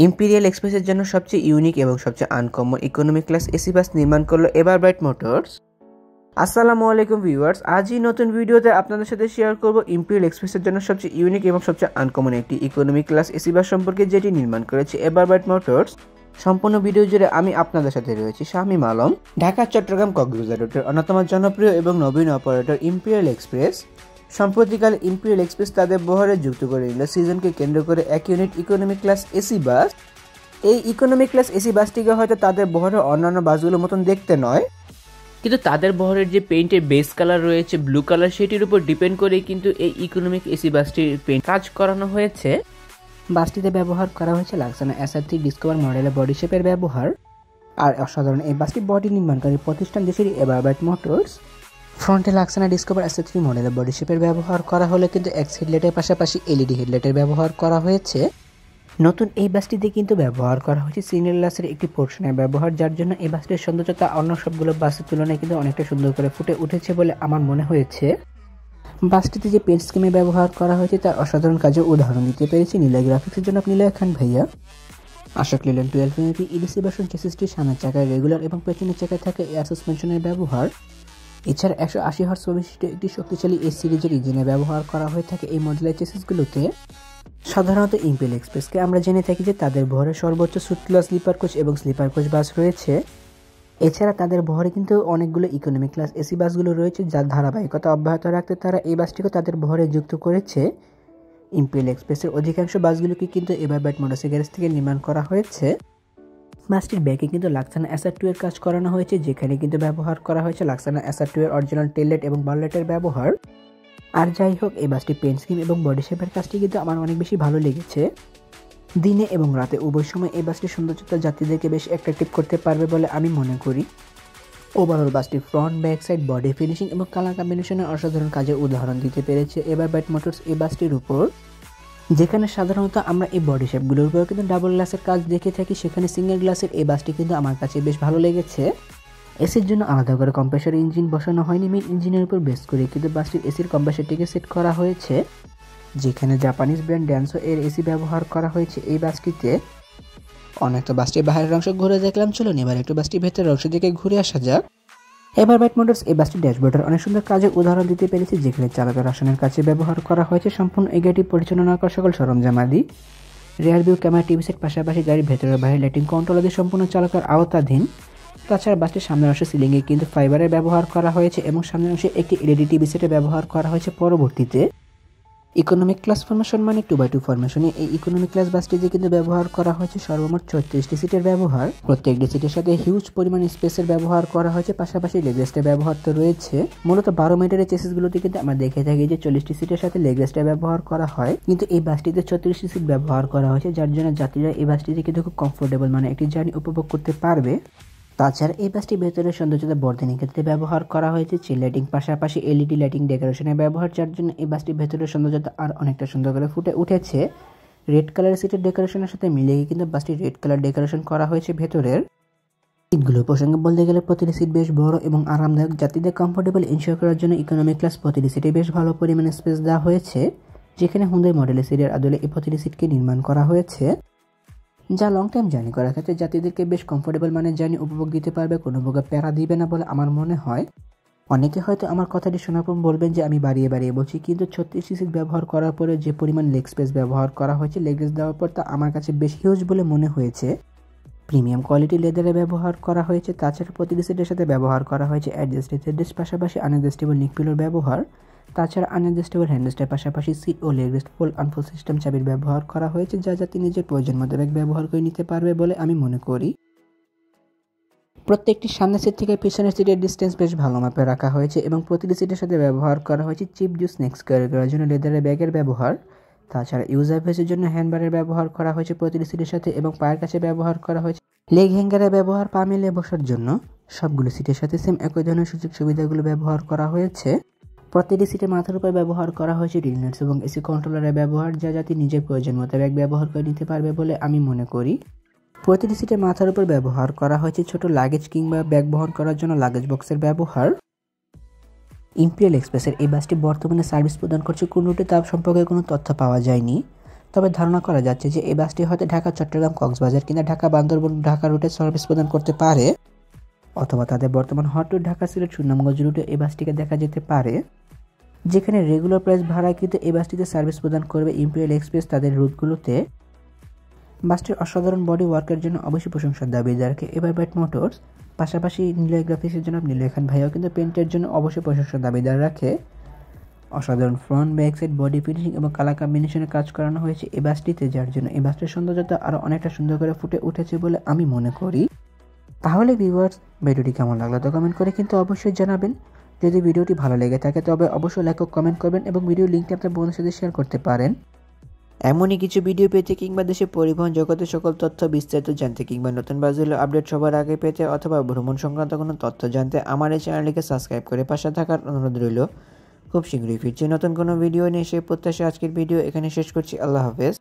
Imperial এক্সপ্রেসের জন্য সবচেয়ে ইউনিক এবং সবচেয়ে আনকমন ইকোনমি ক্লাস এসি বাস নির্মাণ করলো এভারব্রাইট মোটরস। আসসালামু আলাইকুম ভিউয়ার্স, আজই নতুন ভিডিওতে আপনাদের সাথে শেয়ার করব ইম্পেরিয়াল এক্সপ্রেসের জন্য সবচেয়ে ইউনিক এবং সবচেয়ে আনকমন একটি ইকোনমি ক্লাস এসি বাস সম্পর্কে, যেটি নির্মাণ করেছে এভারব্রাইট মোটরস। সম্পূর্ণ ভিডিও জুড়ে আমি আপনাদের সাথে রয়েছি শামীম আলম। ঢাকা চট্টগ্রাম কক্সবাজার রুটের অন্যতম জনপ্রিয় এবং নবীন অপারেটর ইম্পেরিয়াল এক্সপ্রেস সম্প্রতিকালে ইম্পেরিয়াল এক্সপ্রেস তাদের বহরে যুক্ত করে নিল সিজনকে কেন্দ্র করে এক unit economy class AC bus. এই ইকোনমি ক্লাস এসি বাসটিকে হয়তো তাদের বহরের অন্যান্য বাসগুলোর মতন দেখতে নয়, কিন্তু তাদের বহরের যে পেইন্টের বেস কালার রয়েছে ব্লু কালার, সেটির উপর ডিপেন্ড করে কিন্তু এই ইকোনমিক এসি বাসটির পেইন্ট কাজ করানো হয়েছে। বাসটিতে ব্যবহার করা হয়েছে লাক্সানা SR3 ডিসকভার মডেলের বডি শেপের ব্যবহার। আর অসাধারণ এই বাসটি বডি নির্মাণকারী প্রতিষ্ঠান দেশের এভারব্রাইট মোটরস। ফ্রন্টে লাক্সানা ডিসকভার SR3 মডেলের বডি শেপের ব্যবহার করা হলে কিন্তু এক্স হেডলাইটের পাশাপাশি LED হেডলাইটের ব্যবহার করা হয়েছে। নতুন এই বাসটিতে কিন্তু ব্যবহার করা হয়েছে সিগন্যাল গ্লাসের একটি পোর্শনের ব্যবহার, যার জন্য এই বাসটির সৌন্দর্যতা অন্য সবগুলো বাসের তুলনায় কিন্তু অনেকটা সুন্দর করে ফুটে উঠেছে বলে আমার মনে হয়েছে। বাসটিতে যে পেন্ট স্কিমে ব্যবহার করা হয়েছে তার অসাধারণ কাজে উদাহরণ দিতে পেরেছি নীলা গ্রাফিক্সের জন্য নীলয় খান ভাইয়া। Ashok Leyland 12 MP EDC version চেসিসটির সামনের চাকায় রেগুলার এবং পেছনের চাকায় থাকে এয়ার সাসপেনশনের ব্যবহার। এছাড়া 180 হর্স বিশিষ্ট একটি শক্তিশালী এস সিরিজের ইঞ্জিনের ব্যবহার করা হয়ে থাকে এই মডেলের চেসিসগুলোতে। সাধারণত ইম্পেরিয়াল এক্সপ্রেসকে আমরা জেনে থাকি যে তাদের বহরে সর্বোচ্চ সুটক্লাস স্লিপার কোচ এবং স্লিপার কোচ বাস রয়েছে। এছাড়া তাদের বহরে কিন্তু অনেকগুলো ইকোনমি ক্লাস এসি বাসগুলো রয়েছে, যার ধারাবাহিকতা অব্যাহত রাখতে তারা এই বাসটিকে তাদের বহরে যুক্ত করেছে। ইম্পেরিয়াল এক্সপ্রেসের অধিকাংশ বাসগুলোকে কিন্তু এভারব্রাইট মোটরস গ্যারেজ থেকে নির্মাণ করা হয়েছে। বাসটির ব্যাকে কিন্তু লাক্সানা SR2 এর কাজ করানো হয়েছে, যেখানে কিন্তু ব্যবহার করা হয়েছে লাক্সানা SR2 এর অরিজিনাল টেললাইট এবং বারলাইটের ব্যবহার। আর যাই হোক, এই বাসটি পেন্ট স্কিম এবং বডি শেপের কাজটি কিন্তু আমার অনেক বেশি ভালো লেগেছে। দিনে এবং রাতে উভয় সময় এই বাসটির সৌন্দর্যতা যাত্রীদেরকে বেশ অ্যাট্রাকটিভ করতে পারবে বলে আমি মনে করি। ওভারঅল বাসটির front, back side, body finishing এবং কালার কম্বিনেশনের অসাধারণ কাজের উদাহরণ দিতে পেরেছে এভারব্রাইট মোটরস এই বাসটির উপর। যেখানে সাধারণত আমরা এই বডি শেপগুলোর উপর কিন্তু ডাবল গ্লাসের কাজ দেখে থাকি, সেখানে সিঙ্গেল গ্লাসের এই বাসটি কিন্তু আমার কাছে বেশ ভালো লেগেছে। এসির জন্য আলাদা করে কম্প্রেসর ইঞ্জিন বসানো হয়নি, মেইন ইঞ্জিনের উপর বেস করে কিন্তু বাসটির এসির কম্প্রেসরটিকে সেট করা হয়েছে, যেখানে জাপানিজ ব্র্যান্ড ড্যান্সো এর এসি ব্যবহার করা হয়েছে এই বাসটিতে। অনেকটা বাসটির বাইরের অংশ ঘুরে দেখলাম, চলুন এবার একটু বাসটির ভেতরের অংশ দিকে ঘুরে আসা যাক। এভারব্রাইট মোটরস এই বাসটির ড্যাশবোর্ডের অনেক সুন্দর কাজের উদাহরণ দিতে পেরেছে, যেখানে চালকের আসনের কাছে ব্যবহার করা হয়েছে সম্পূর্ণ এই গাড়িটি পরিচালনা করা সকল সরঞ্জামাদি। Rear view camera, TV set, পাশাপাশি গাড়ির ভেতরের বাইরে লাইটিং কন্ট্রোল আদি সম্পূর্ণ চালকের আওতাধীন। তাছাড়া বাসটির সামনের অংশে সিলিংয়ে কিন্তু ফাইবারের ব্যবহার করা হয়েছে এবং সামনের অংশে একটি LED টিভি সেটের ব্যবহার করা হয়েছে পরবর্তীতে। ইকোনমিক ক্লাস ফরমেশন মানে 2x2 ফরমেশনে এই ইকোনমিক ক্লাস বাসটিতে কিন্তু ব্যবহার করা হয়েছে সর্বমোট 34টি সিটের ব্যবহার। প্রত্যেকটি সিটের সাথে হিউজ পরিমাণ স্পেসের ব্যবহার করা হয়েছে, পাশাপাশি লেগ রেস্টের ব্যবহার তো রয়েছে। মূলত 12 মিটারের চেসিসগুলোতে কিন্তু আমরা দেখে থাকি যে 40টি সিটের সাথে লেগ রেস্টের ব্যবহার করা হয়, কিন্তু এই বাসটিতে 36টি সিট ব্যবহার করা হয়েছে, যার জন্য যাত্রীরা এই বাসটিতে কিন্তু খুব কমফোর্টেবল মানে একটি জার্নি উপভোগ করতে পারবে। তাছাড়া এই বাসটির ভেতরের সৌন্দর্যতা বর্ধনের ক্ষেত্রে ব্যবহার করা হয়েছে চিল লাইটিং, পাশাপাশি LED লাইটিং ডেকোরেশনের ব্যবহার, যার জন্য এই বাসটির ভেতরের সৌন্দর্যতা আর অনেকটা সুন্দর করে ফুটে উঠেছে। রেড কালারের সিটের ডেকোরেশনের সাথে মিলিয়ে কিন্তু বাসটি রেড কালার ডেকোরেশন করা হয়েছে ভেতরের। সিটগুলো প্রসঙ্গে বলতে গেলে প্রতিটি সিট বেশ বড় এবং আরামদায়ক। যাত্রীদের কমফোর্টেবল এনশিওর করার জন্য ইকোনমিক ক্লাস প্রতিটি সিটে বেশ ভালো পরিমাণে স্পেস দেওয়া হয়েছে, যেখানে হুন্দাই মডেলের সিটের আদলে এই প্রতিটি সিটকে নির্মাণ করা হয়েছে, যা লং টাইম জার্নি করার ক্ষেত্রে যাত্রীদেরকে বেশ কমফোর্টেবল মানের জার্নি উপভোগ দিতে পারবে, কোনো প্রকার প্যারা দিবে না বলে আমার মনে হয়। অনেকে হয়তো আমার কথাটি শোনার পর বলবেন যে আমি বাড়িয়ে বাড়িয়ে বলছি, কিন্তু 36টি সিট ব্যবহার করার পরে যে পরিমাণ লেগ স্পেস ব্যবহার করা হয়েছে, লেগ রেস্ট দেওয়ার পর তা আমার কাছে বেশ হিউজ বলে মনে হয়েছে। প্রিমিয়াম কোয়ালিটি লেদারে ব্যবহার করা হয়েছে। তাছাড়া প্রতিটি সিটের সাথে ব্যবহার করা হয়েছে অ্যাডজাস্টেবল হেডরেস্ট, পাশাপাশি আনএডজাস্টেবল নিক পিলোর ব্যবহার। তাছাড়া আনএডজাস্টেবল হ্যান্ডরেস্টের পাশাপাশি সিট ও leg rest fold unfold system চাবির ব্যবহার করা হয়েছে, যা যাত্রী নিজের প্রয়োজন মোতাবেক ব্যবহার করে নিতে পারবে বলে আমি মনে করি। প্রত্যেকটি সামনের সিট থেকে পিছনের সিটের ডিস্টেন্স বেশ ভালো মাপে রাখা হয়েছে এবং প্রতিটি সিটের সাথে ব্যবহার করা হয়েছে চিপ জুস স্ন্যাক্স ক্যারি করার জন্য লেদারের ব্যাগের ব্যবহার। তাছাড়া ইউজার ফেসের জন্য হ্যান্ডবারের ব্যবহার করা হয়েছে প্রতিটি সিটের সাথে এবং পায়ের কাছে ব্যবহার করা হয়েছে লেগ হ্যাঙ্গারের ব্যবহার পা মিলিয়ে বসার জন্য। সবগুলো সিটের সাথে সেম একই ধরনের সুযোগ সুবিধাগুলো ব্যবহার করা হয়েছে। প্রতিটি সিটে মাথার উপর ব্যবহার করা হয়েছে রিলনেটস এবং এসি কন্ট্রোলারের ব্যবহার, যা যাত্রী নিজের প্রয়োজন মোতাবেক ব্যবহার করে নিতে পারবে বলে আমি মনে করি। প্রতিটি সিটে মাথার উপর ব্যবহার করা হয়েছে ছোট লাগেজ কিংবা ব্যাগ বহন করার জন্য লাগেজ বক্সের ব্যবহার। ইম্পেরিয়াল এক্সপ্রেসের এই বাসটি বর্তমানে সার্ভিস প্রদান করছে কোন রুটে তা সম্পর্কে কোনো তথ্য পাওয়া যায়নি। তবে ধারণা করা যাচ্ছে যে এই বাসটি হয়তো ঢাকা চট্টগ্রাম কক্সবাজার কিংবা ঢাকা বান্দরবান ঢাকা রুটে সার্ভিস প্রদান করতে পারে, অথবা তাদের বর্তমান হট রুট ঢাকা সিলেট সুনামগঞ্জ রুটে এই বাসটিকে দেখা যেতে পারে, যেখানে রেগুলার প্রাইস ভাড়ায় কিন্তু এই বাসটিতে সার্ভিস প্রদান করবে ইম্পেরিয়াল এক্সপ্রেস তাদের রুটগুলোতে। বাসটির অসাধারণ বডি ওয়ার্কের জন্য অবশ্যই প্রশংসার দাবিদার রাখে এভারব্রাইট মোটরস। পাশাপাশি নিলয় গ্রাফিক্সের জন্য নিলয় খান ভাইয়াও কিন্তু পেন্টের জন্য অবশ্যই প্রশংসার দাবিদার রাখে। অসাধারণ front back side body finishing এবং কালার কম্বিনেশনে কাজ করানো হয়েছে এই বাসটিতে, যার জন্য এই বাসটির সৌন্দর্যতা আরও অনেকটা সুন্দর করে ফুটে উঠেছে বলে আমি মনে করি। তাহলে ভিউয়ার্স, ভিডিওটি কেমন লাগলো তো কমেন্ট করে কিন্তু অবশ্যই জানাবেন। যদি ভিডিওটি ভালো লেগে থাকে তবে অবশ্যই লাইক ও কমেন্ট করবেন এবং ভিডিও লিঙ্কটি আপনার বন্ধুদের সাথে শেয়ার করতে পারেন। এমনই কিছু ভিডিও পেতে কিংবা দেশে পরিবহন জগতের সকল তথ্য বিস্তারিত জানতে কিংবা নতুন বাসগুলো আপডেট সবার আগে পেতে অথবা ভ্রমণ সংক্রান্ত কোনো তথ্য জানতে আমার এই চ্যানেলটিকে সাবস্ক্রাইব করে পাশে থাকার অনুরোধ রইল। খুব শীঘ্রই ফিরছি নতুন কোনো ভিডিও নিয়ে, সেই প্রত্যাশা আজকের ভিডিও এখানে শেষ করছি। আল্লাহ হাফেজ।